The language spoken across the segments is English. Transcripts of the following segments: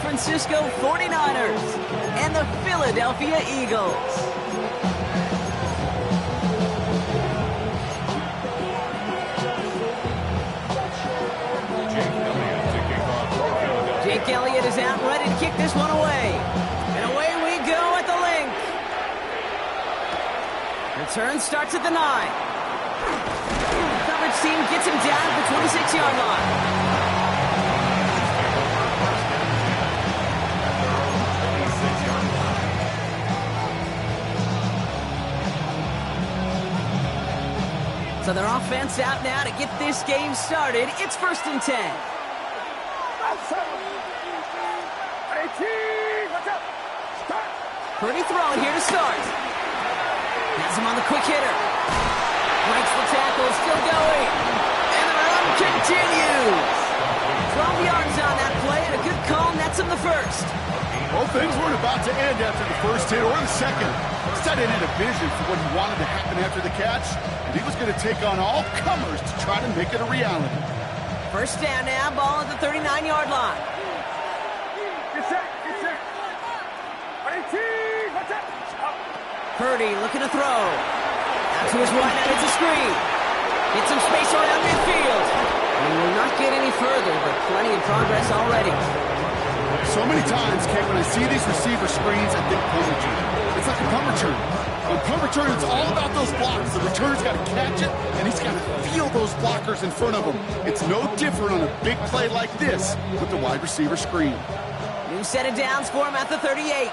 Francisco 49ers and the Philadelphia Eagles. Jake Elliott is out ready to kick this one away. And away we go at the link. Return starts at the 9. Coverage team gets him down at the 26-yard line. So their offense out now to get this game started. It's 1st and 10. Purdy throwing here to start. Has him on the quick hitter. Breaks the tackle, still going. And the run continues. 12 yards on that play, and a good call nets him the first. Well, things weren't about to end after the first hit or the second. This tight end had a vision for what he wanted to happen after the catch, and he was going to take on all comers to try to make it a reality. First down now, ball at the 39-yard line. Purdy looking to throw. Out to his right, and it's a screen. Get some space around midfield. And will not get any further, but plenty of progress already. So many times, Kate, when I see these receiver screens, I think punt return. It's like a punt return. On punt return, it's all about those blocks. The returner's got to catch it, and he's got to feel those blockers in front of him. It's no different on a big play like this with the wide receiver screen. New set of downs for him at the 38.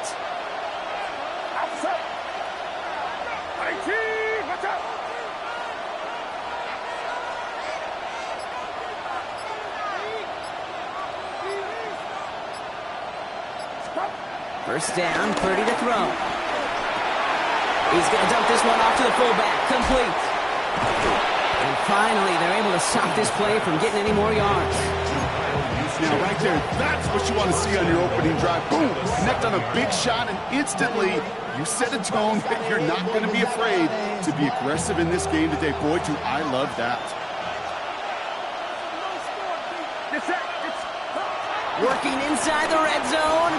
First down, Purdy to throw. He's going to dump this one off to the fullback. Complete. And finally, they're able to stop this play from getting any more yards. Now, right there, that's what you want to see on your opening drive. Boom! Connect on a big shot, and instantly, you set a tone that you're not going to be afraid to be aggressive in this game today. Boy, do I love that. Working inside the red zone.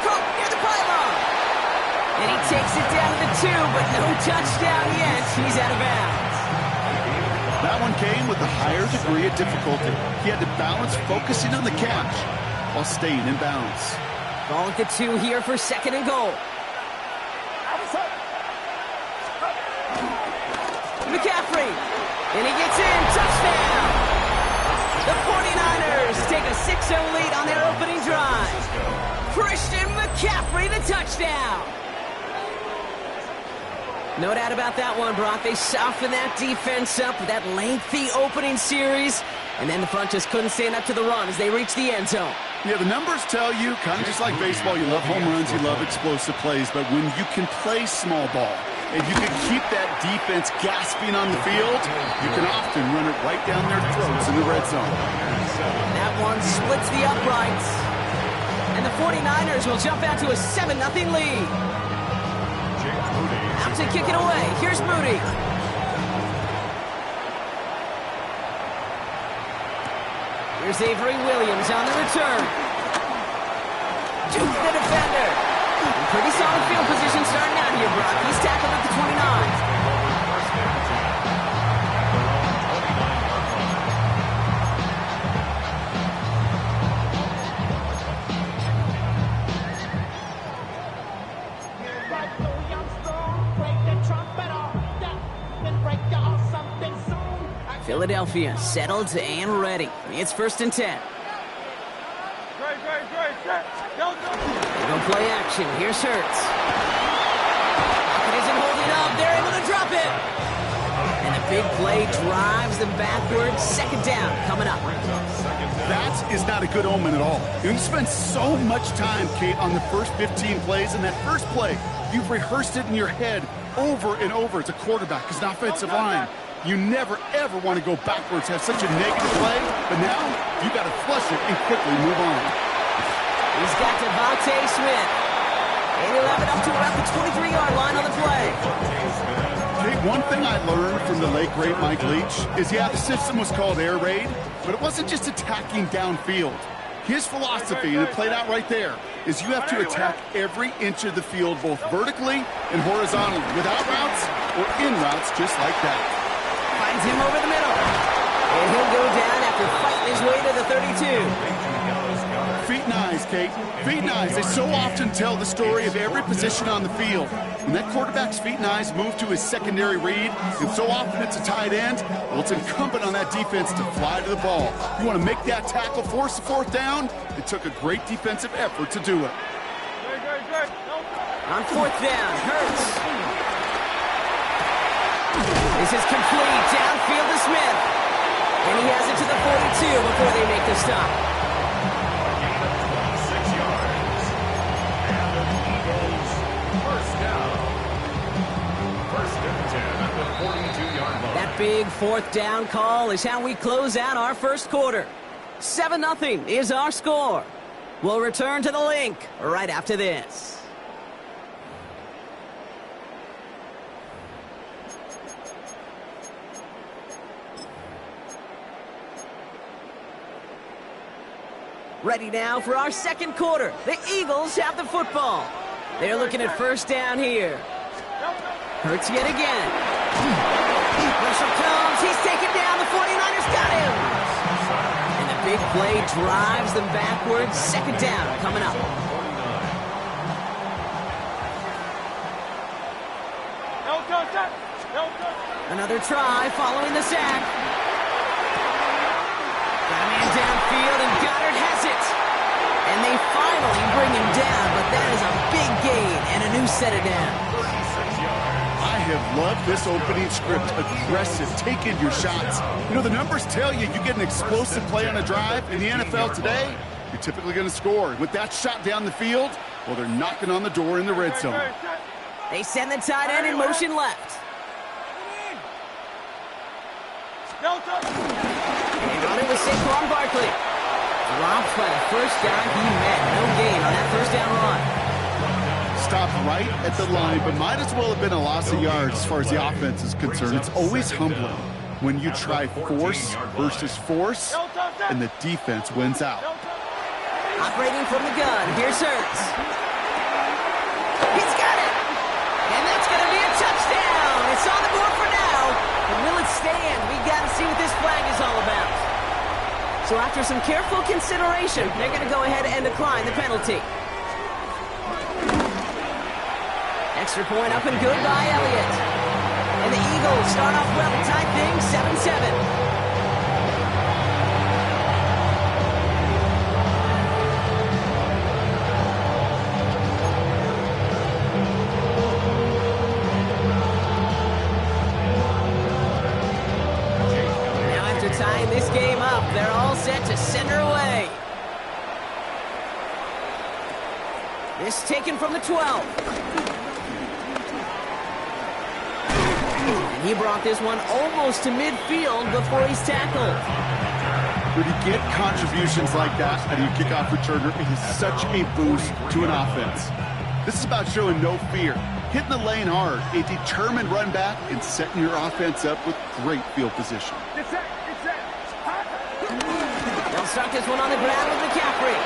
Near the pylon. And he takes it down to the 2, but no touchdown yet. He's out of bounds. That one came with a higher degree of difficulty. He had to balance focusing on the catch while staying in bounds. Ball at the 2 here for 2nd and goal. McCaffrey. And he gets in. Touchdown. The 49ers take a 6-0 lead on their opening drive. Christian McCaffrey, the touchdown. No doubt about that one, Brock. They softened that defense up with that lengthy opening series, and then the front just couldn't stand up to the run as they reached the end zone. Yeah, the numbers tell you, kind of just like baseball, you love home runs, you love explosive plays, but when you can play small ball, and you can keep that defense gasping on the field, you can often run it right down their throats in the red zone. That one splits the uprights. And the 49ers will jump out to a 7-0 lead. Out to kick it away. Here's Moody. Here's Avery Williams on the return. Jukes the defender. Pretty solid field position starting out here, Brock. He's tackled at the 29. Philadelphia settled and ready. It's 1st and 10. They go play action. Here's Hurts. It isn't holding up. They're able to drop it. And a big play drives them backwards. 2nd down coming up. That is not a good omen at all. You spend so much time, Kate, on the first 15 plays, and that first play, you've rehearsed it in your head over and over as a quarterback, as an offensive line. You never, ever want to go backwards, have such a negative play, but now you got to flush it and quickly move on. He's got Devontae Smith. And he'll have it up to about the 23-yard line on the play. Okay, one thing I learned from the late, great Mike Leach is, yeah, the system was called air raid, but it wasn't just attacking downfield. His philosophy, and it played out right there, is you have to attack every inch of the field, both vertically and horizontally, without routes or in routes, just like that. Finds him over the middle. And he'll go down after fighting his way to the 32. Feet and eyes, Kate. Feet and eyes. They so often tell the story of every position on the field. When that quarterback's feet and eyes move to his secondary read, and so often it's a tight end, well, it's incumbent on that defense to fly to the ball. You want to make that tackle, force the fourth down? It took a great defensive effort to do it. On fourth down, Hurts. This is complete. Downfield to Smith. And he has it to the 42 before they make the stop. That big fourth down call is how we close out our first quarter. 7-0 is our score. We'll return to the link right after this. Ready now for our second quarter. The Eagles have the football. They're looking at first down here. Hurts yet again. Pressure comes. He's taken down. The 49ers got him. And the big play drives them backwards. Second down coming up. Another try following the sack. Got a man downfield, and Goddard has it. And they finally bring him down, but that is a big gain and a new set of downs. I have loved this opening script. Aggressive, taking your shots. You know, the numbers tell you get an explosive play on a drive. In the NFL today, you're typically going to score. With that shot down the field, well, they're knocking on the door in the red zone. They send the tight end in motion left. And on it was Saquon Barkley. Dropped by the first down he met. No gain on that first down run. Stopped right at the line, but might as well have been a loss of yards as far as the offense is concerned. It's always humbling when you try force versus force, and the defense wins out. Operating from the gun, here's Hurts. He's got it! And that's going to be a touchdown! It's on the board for now, but will it stand? We got to see what this flag is all about. So after some careful consideration, they're going to go ahead and decline the penalty. Extra point up and good by Elliott. And the Eagles start off well, tie things 7-7. Tying this game up, they're all set to send her away. This taken from the 12. And he brought this one almost to midfield before he's tackled. When you get contributions like that out of your kickoff returner, it is such a boost to an offense. This is about showing no fear, hitting the lane hard, a determined run back, and setting your offense up with great field position. They'll start this one on the ground with McCaffrey.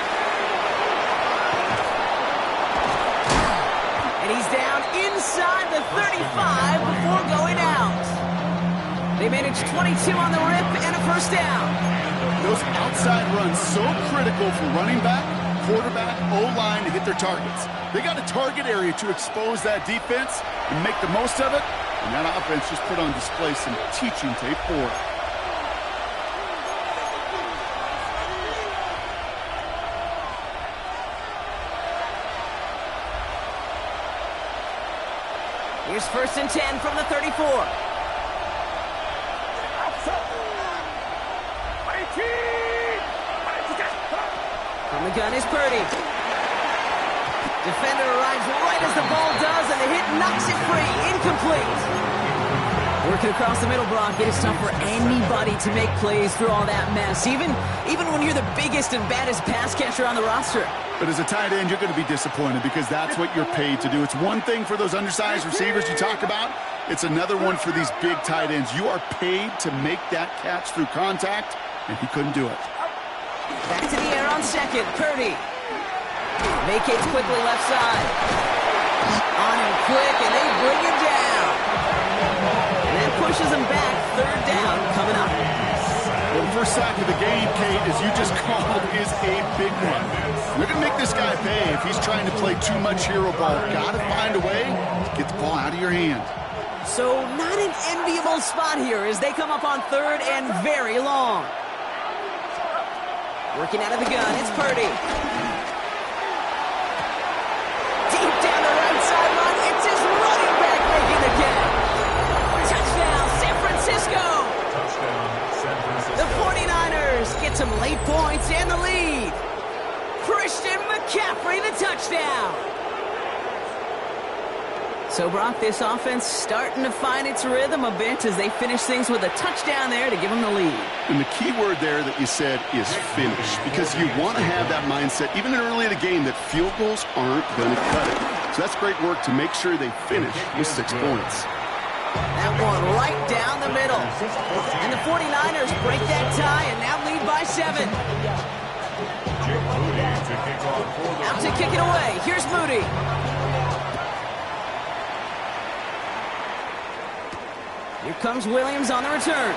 And he's down inside the 35 before going out. They managed 22 on the rip and a first down. Those outside runs so critical for running back, quarterback, O-line to hit their targets. They got a target area to expose that defense and make the most of it. And that offense just put on display some teaching tape for it. Here's 1st and 10 from the 34. From the gun is Purdy. Defender arrives right as the ball does, and the hit knocks it free. Incomplete. Working across the middle, Brock, it is tough for anybody to make plays through all that mess, even when you're the biggest and baddest pass catcher on the roster. But as a tight end, you're going to be disappointed because that's what you're paid to do. It's one thing for those undersized receivers you talk about. It's another one for these big tight ends. You are paid to make that catch through contact, and he couldn't do it. Back to the air on second. Purdy. Vacates quickly left side. On him quick, and they bring him down. And that pushes him back. Third down coming up. Well, the first sack of the game, Kate, as you just called, is a big one. You're going to make this guy pay if he's trying to play too much hero ball. Got to find a way to get the ball out of your hand. So not an enviable spot here as they come up on third and very long. Working out of the gun, it's Purdy. Deep down the right sideline, it's his running back making the catch. Touchdown, San Francisco. The 49ers get some late points and the lead. Christian McCaffrey, the touchdown. So, Brock, this offense starting to find its rhythm a bit as they finish things with a touchdown there to give them the lead. And the key word there that you said is finish, because you want to have that mindset, even early in the game, that field goals aren't going to cut it. So that's great work to make sure they finish with 6 points. That one right down the middle. And the 49ers break that tie and now lead by 7. Out to kick it away. Here's Moody. Here comes Williams on the return.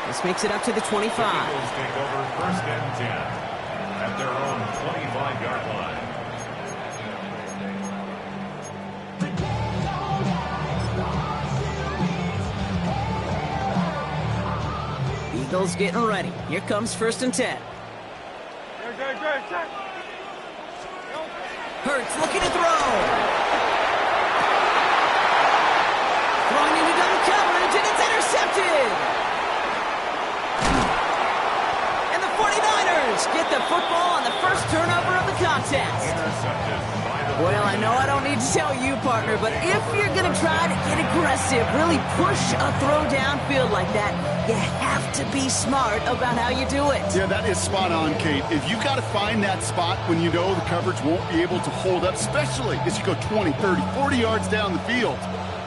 This makes it up to the 25. Eagles take over first and 10 at their own 25-yard line. Eagles getting ready. Here comes first and 10. Hurts looking to throw. Throwing into double coverage, and it's intercepted. And the 49ers get the football on the first turnover of the contest. Well, I know I don't need to tell you, partner, but if you're going to try to get aggressive, really push a throw downfield like that, you have to be smart about how you do it. Yeah, that is spot on, Kate. If you've got to find that spot when you know the coverage won't be able to hold up, especially as you go 20, 30, 40 yards down the field.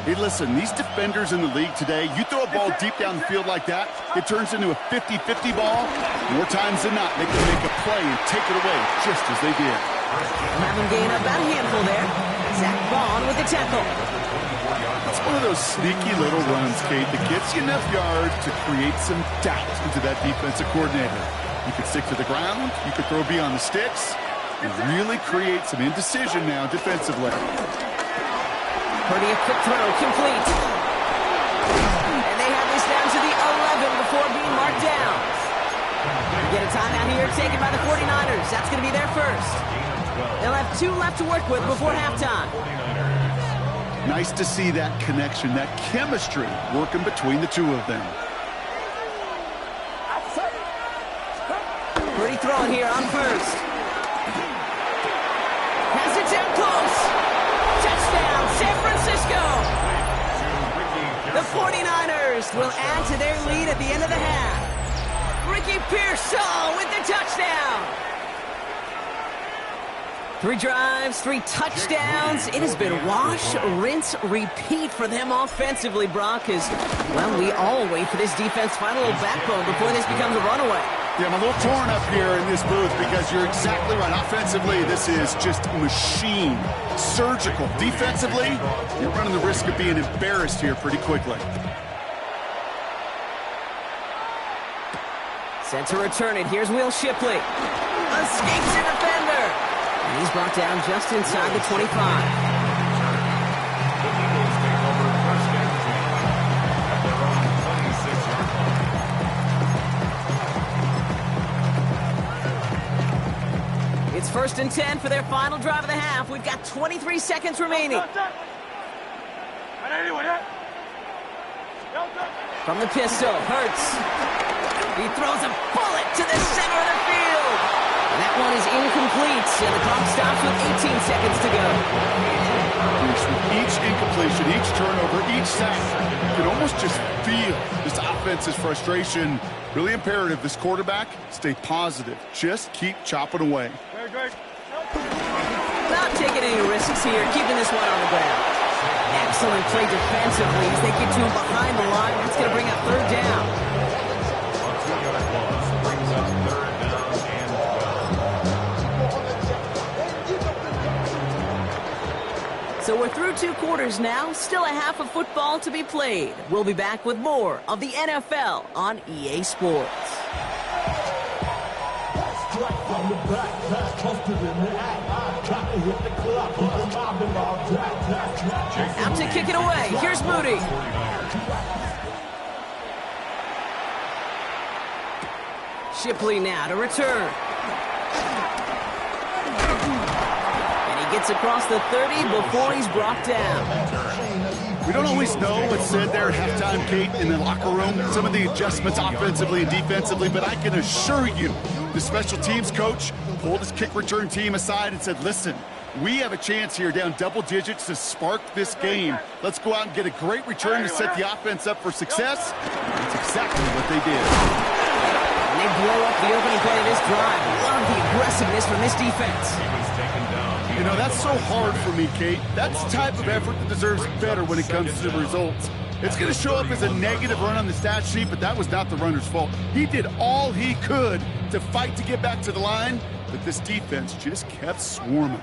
Hey, listen, these defenders in the league today, you throw a ball deep down the field like that, it turns into a 50-50 ball. More times than not, they can make a play and take it away just as they did. Have him gain about a handful there. Zach Vaughn with the tackle. It's one of those sneaky little runs, Kate, that gets you enough yards to create some doubt into that defensive coordinator. You could stick to the ground, you could throw beyond the sticks, and really create some indecision now defensively. Purdy, a quick throw, complete. And they have this down to the 11 before being marked down. We get a timeout here taken by the 49ers. That's going to be their first. They'll have 2 left to work with before halftime. Nice to see that connection, that chemistry working between the two of them. Purdy throwing here on first. Has it down close. Touchdown, San Francisco. The 49ers will add to their lead at the end of the half. Ricky Pearsall with the touchdown. 3 drives, 3 touchdowns. It has been wash, rinse, repeat for them offensively, Brock, as, well, we all wait for this defense to find a little backbone before this becomes a runaway. Yeah, I'm a little torn up here in this booth because you're exactly right. Offensively, this is just machine, surgical. Defensively, you're running the risk of being embarrassed here pretty quickly. Set to return it. Here's Will Shipley. Escapes a defender. And he's brought down just inside the 25. It's first and 10 for their final drive of the half. We've got 23 seconds remaining. From the pistol, Hurts. He throws a bullet to the center of the field. And that one is incomplete, and the clock stops with 18 seconds to go. Each incompletion, each turnover, each sack, you can almost just feel this offense's frustration. Really imperative, this quarterback, stay positive. Just keep chopping away. Not taking any risks here, keeping this one on the ground. Excellent play defensively as they get to him behind the line. That's going to bring up third down. We're through 2 quarters now. Still a half of football to be played. We'll be back with more of the NFL on EA Sports. Out to kick it away. Here's Moody. Shipley now to return. And he gets across the 30 before he's brought down. We don't always know what's said there at halftime, Kate, in the locker room. Some of the adjustments offensively and defensively, but I can assure you the special teams coach pulled his kick return team aside and said, listen, we have a chance here down double digits to spark this game. Let's go out and get a great return to set the offense up for success. That's exactly what they did. And they blow up the opening play of this drive. Love the aggressiveness from this defense. You know, that's so hard for me, Kate. That's the type of effort that deserves better when it comes to the results. It's going to show up as a negative run on the stat sheet, but that was not the runner's fault. He did all he could to fight to get back to the line, but this defense just kept swarming.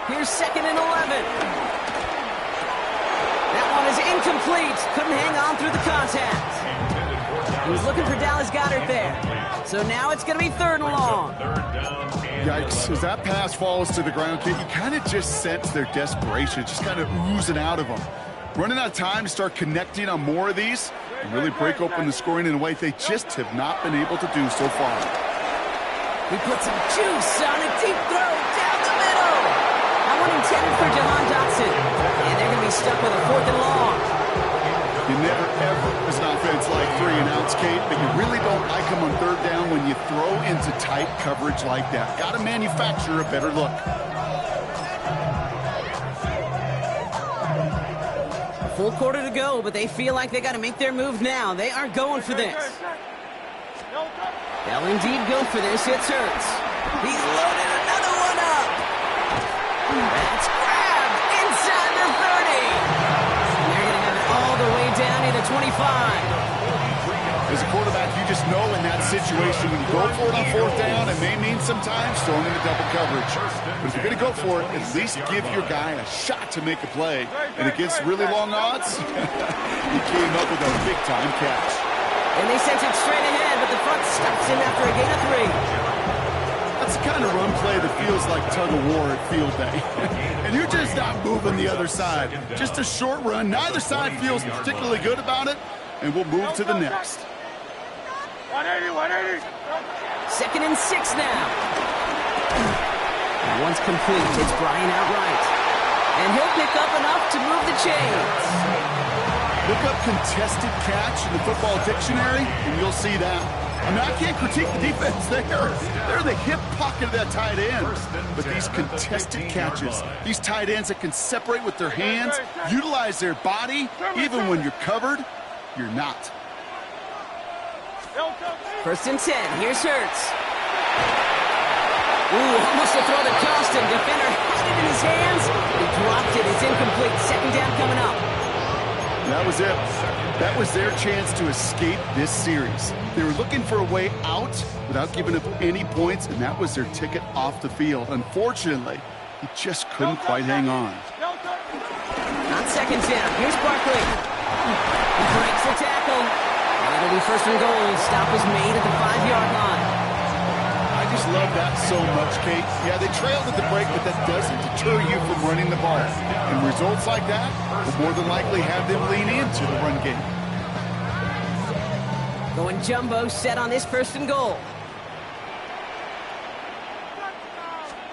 Here's 2nd and 11. That one is incomplete. Couldn't hang on through the contact. He was looking for Dallas Goedert there. So now it's going to be 3rd and long. Yikes. As that pass falls to the ground, Kate, you kind of just sense their desperation, just kind of oozing out of them. Running out of time to start connecting on more of these and really break open the scoring in a way they just have not been able to do so far. He put some juice on a deep throw down the middle. That one intended for Jahan Dotson. And they're going to be stuck with a 4th and long. You never, ever, as an offense, like 3 and outs, Kate, but you really don't like them on 3rd down when you throw into tight coverage like that. Got to manufacture a better look. A full quarter to go, but they feel like they got to make their move now. They are going for this. They'll indeed go for this. It's Hurts. He's loaded another one up. That's grabbed inside the 30. And they're going to have it all the way down to the 25. As a quarterback, you just know in that situation, when you go for it on 4th down, it may mean sometimes throwing into double coverage. But if you're going to go for it, at least give your guy a shot to make a play. And against really long odds, he came up with a big-time catch. And they sent it straight ahead, but the front stops him after a gain of 3. That's the kind of run play that feels like tug-of-war at field day. And you're just not moving the other side. Just a short run. Neither side feels particularly good about it, and we'll move to the next. 2nd and 6 now. And once complete, it's Brian outright. And he'll pick up enough to move the chains. Look up contested catch in the football dictionary, and you'll see that. I mean, I can't critique the defense there. They're the hip pocket of that tight end. But these contested catches, these tight ends that can separate with their hands, utilize their body, even when you're covered, you're not. 1st and 10. Here's Hurts. Ooh, almost a throw that cost him. Defender had it in his hands. He dropped it. It's incomplete. 2nd down coming up. That was it. That was their chance to escape this series. They were looking for a way out without giving up any points, and that was their ticket off the field. Unfortunately, he just couldn't quite hang on. On 2nd down, here's Barkley. He breaks the tackle. And it'll be 1st and goal. Stop is made at the 5-yard line. I just love that so much, Kate. Yeah, they trailed at the break, but that doesn't deter you from running the ball. And results like that will more than likely have them lean into the run game. Going jumbo set on this 1st and goal.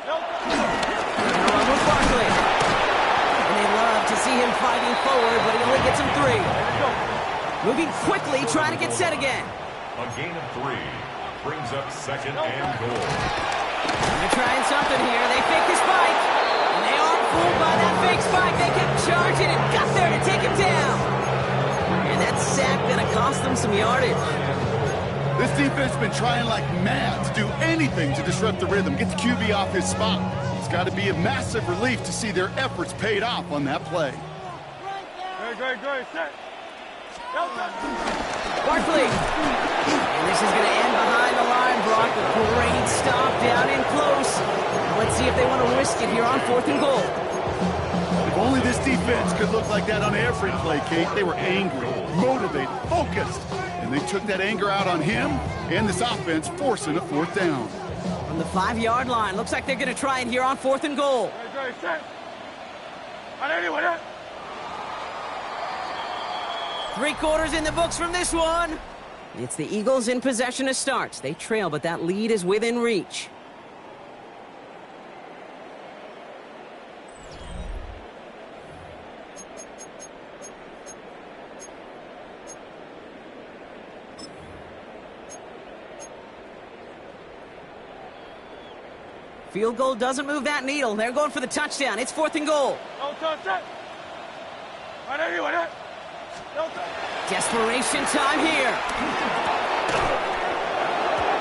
Run with Barkley. And they love to see him fighting forward, but he only gets him 3. Moving quickly, trying to get set again. A gain of 3 brings up 2nd and goal. They're trying something here. They fake the spike. And they aren't fooled by that fake spike. They kept charging and got there to take him down. And that sack going to cost them some yardage. This defense has been trying like mad to do anything to disrupt the rhythm, get the QB off his spot. It's got to be a massive relief to see their efforts paid off on that play. Great. Set. Barkley. And this is going to end behind the line, Brock. A great stop down in close. Let's see if they want to risk it here on 4th and goal. If only this defense could look like that on every play, Kate. They were angry, motivated, focused, and they took that anger out on him and this offense, forcing a 4th down. From the 5-yard line, looks like they're going to try it here on 4th and goal. Three-quarters in the books from this one. It's the Eagles in possession to start. They trail, but that lead is within reach. Field goal doesn't move that needle. They're going for the touchdown. It's 4th and goal. Desperation time here.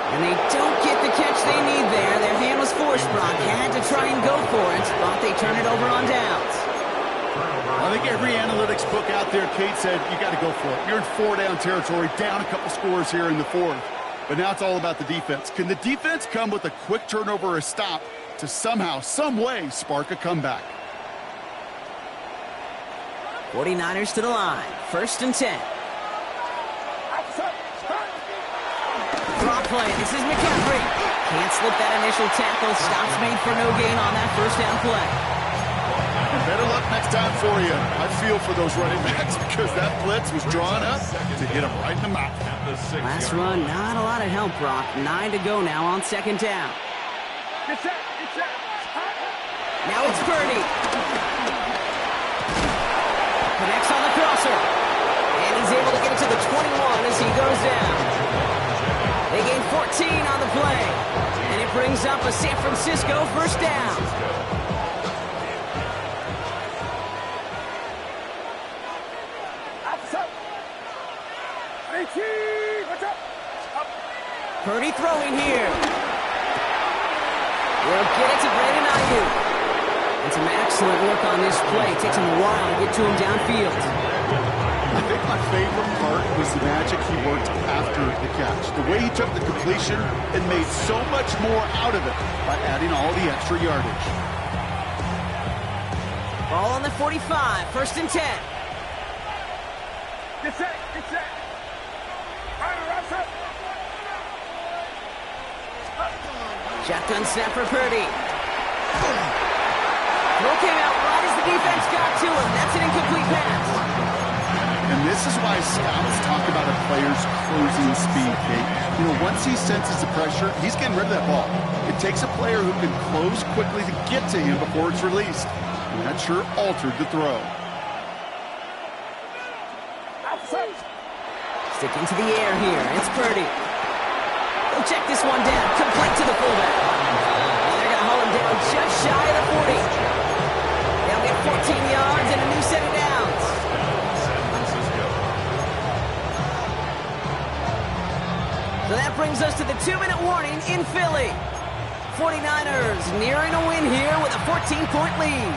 And they don't get the catch they need there. Their hand was forced, Brock. Had to try and go for it, but they turn it over on downs. I think every analytics book out there, Kate, said you got to go for it. You're in 4-down territory, down a couple scores here in the 4th. But now it's all about the defense. Can the defense come with a quick turnover or a stop to somehow, some way, spark a comeback? 49ers to the line. 1st and 10. Draw play. This is McCaffrey. Can't slip that initial tackle. Stops made for no gain on that 1st down play. Better luck next time for you. I feel for those running backs because that blitz was drawn up to hit them right in the mouth. Last run, not a lot of help, Brock. 9 to go now on 2nd down. Now it's Purdy. Connects on the crosser. And he's able to get it to the 21 as he goes down. They gain 14 on the play. And it brings up a San Francisco 1st down. Purdy throwing here. Will get it to Brandon Ayuk. And some excellent work on this play. It takes him a while to get to him downfield. I think my favorite part was the magic he worked after the catch. The way he took the completion and made so much more out of it by adding all the extra yardage. Ball on the 45. 1st and 10. Get set. Shotgun snap for Purdy. Throw came out right as the defense got to him. That's an incomplete pass. And this is why scouts talk about a player's closing speed, Kate. You know, once he senses the pressure, he's getting rid of that ball. It takes a player who can close quickly to get to him before it's released. And that sure altered the throw. Sticking to the air here. It's Purdy. He'll check this one down. Complete to the fullback. And they're going to haul him down just shy of the 40. They'll get 14 yards and a new set of downs. So that brings us to the 2-minute warning in Philly. 49ers nearing a win here with a 14-point lead.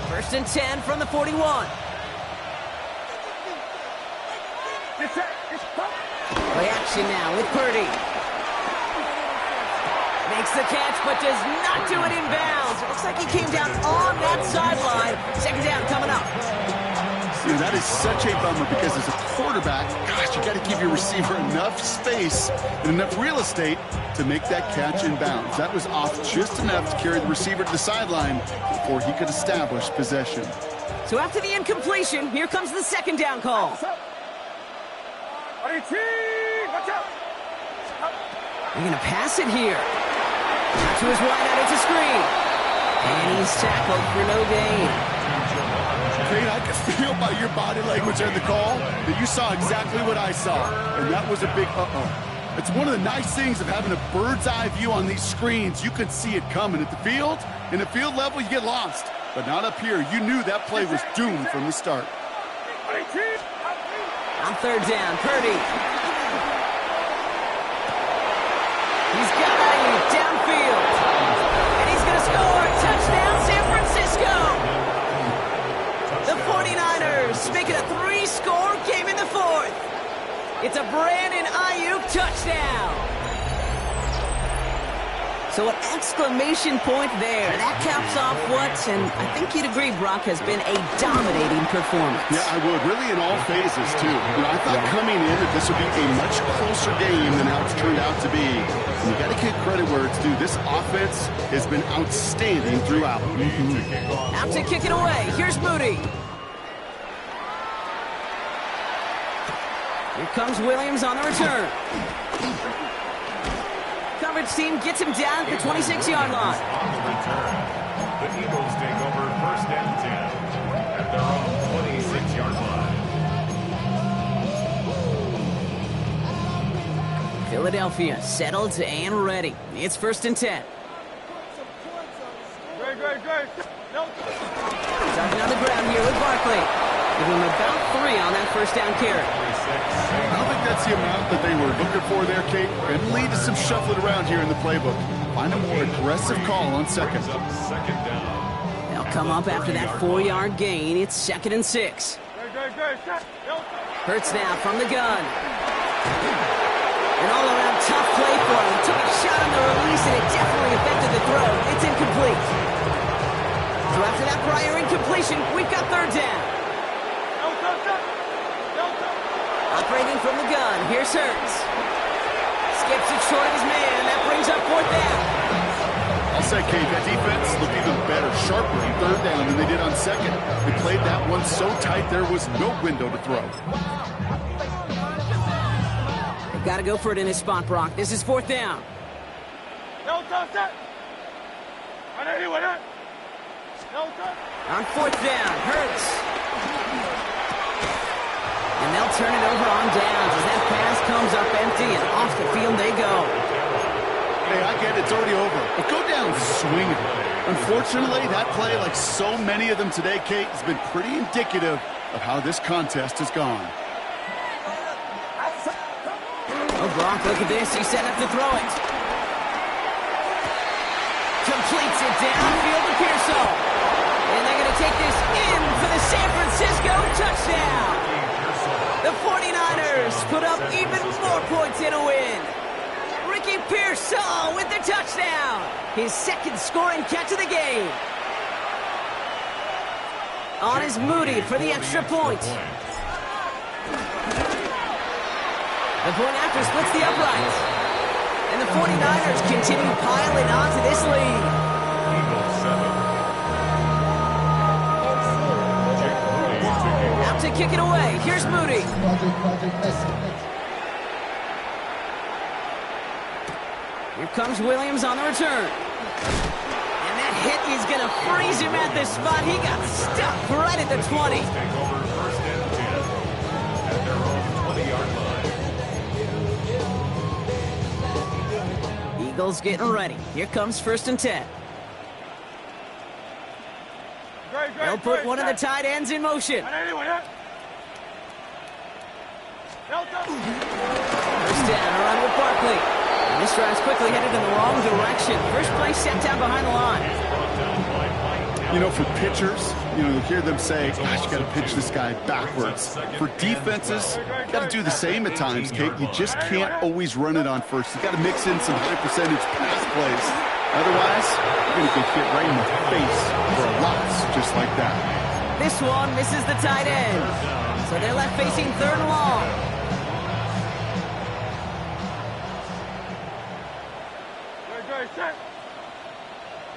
First and 10 from the 41. Play action now with Purdy. Makes the catch, but does not do it in bounds. It looks like he came down on that sideline. 2nd down coming up. You know, that is such a bummer because as a quarterback, gosh, you got to give your receiver enough space and enough real estate to make that catch in bounds. That was off just enough to carry the receiver to the sideline before he could establish possession. So after the incompletion, here comes the 2nd down call. They're going to pass it here. To his wide out, it's a screen. And he's tackled for no gain. Kate, I can feel by your body language and the call that you saw exactly what I saw. And that was a big uh-oh. It's one of the nice things of having a bird's eye view on these screens. You can see it coming at the field. In the field level, you get lost. But not up here. You knew that play was doomed from the start. On 3rd down, Purdy. He's got Ayuk downfield. And to make it a 3-score game in the fourth. It's a Brandon Ayuk touchdown. So an exclamation point there. That caps off what, and I think you'd agree, Brock, has been a dominating performance. Yeah, I would. Really in all phases, too. I thought coming in that this would be a much closer game than how it's turned out to be. And you got to give credit where it's due. This offense has been outstanding throughout. Out to kick it away. Here's Moody. Here comes Williams on the return. Coverage team gets him down at the 26-yard line. On the return, the Eagles take over first and 10 at their own 26-yard line. Philadelphia settled and ready. It's first and 10. Great. Starting on the ground here with Barkley. Give him about 3 on that first down carry. I don't think that's the amount that they were looking for there, Kate. And lead to some shuffling around here in the playbook. Find a more aggressive call on second. Second down. They'll come up after that 4-yard gain. It's second and 6. Great. Hurts now from the gun. An all-around tough play for him. He took a shot on the release, and it definitely affected the throw. It's incomplete. So after that prior incompletion, we've got third down. Operating from the gun, here's Hurts. Skips it short of his man, that brings up fourth down. I'll say, Kate, that defense looked even better, sharper on third down than they did on second. They played that one so tight there was no window to throw. They've got to go for it in his spot, Brock. This is fourth down. On fourth down, Hurts. And they'll turn it over on downs as that pass comes up empty and off the field they go. Hey, I get it. It's already over. But go down swinging. Unfortunately, that play, like so many of them today, Kate, has been pretty indicative of how this contest has gone. Oh, Brock, look at this. He's set up to throw it. Completes it downfield to Pearsall. And they're going to take this in for the San Francisco touchdown. The 49ers put up even more points in a win. Ricky Pearsall with the touchdown. His second scoring catch of the game. On is Moody for the extra point. The point after splits the uprights. And the 49ers continue piling on to this lead. Out to kick it away. Here's Moody. Here comes Williams on the return. And that hit is going to freeze him at the spot. He got stuck right at the 20. Take over first and 10 at their own 20-yard line. Eagles getting ready. Here comes first and 10. They'll put one of the tight ends in motion. First down, a run with Barkley. And this drive's quickly headed in the wrong direction. First play set down behind the line. You know, for pitchers, you hear them say, gosh, you got to pitch this guy backwards. For defenses, you got to do the same at times, Kate. You just can't always run it on first. You got to mix in some high percentage pass plays. Otherwise, you're going to get hit right in the face for a loss just like that. This one misses the tight end. So they're left facing third and long.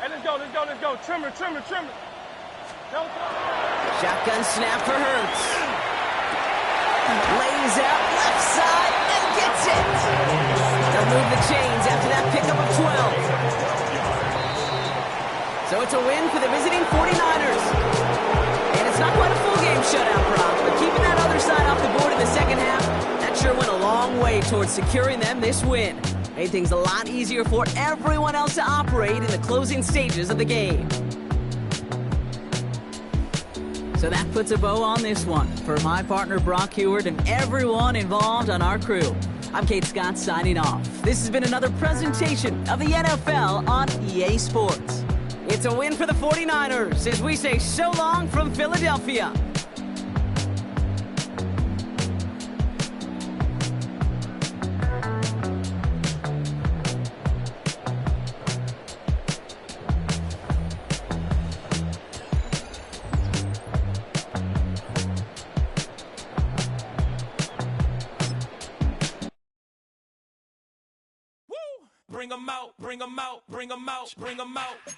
Hey, let's go. Trimmer. Shotgun snap for Hurts. Lays out left side and gets it. They'll move the chains after that pickup of 12. So it's a win for the visiting 49ers. And it's not quite a full game shutout, Brock, but keeping that other side off the board in the second half, that sure went a long way towards securing them this win. Made things a lot easier for everyone else to operate in the closing stages of the game. So that puts a bow on this one. For my partner Brock Heward and everyone involved on our crew, I'm Kate Scott signing off. This has been another presentation of the NFL on EA Sports. It's a win for the 49ers as we say so long from Philadelphia. bring 'em out, bring 'em out, bring 'em out, bring 'em out.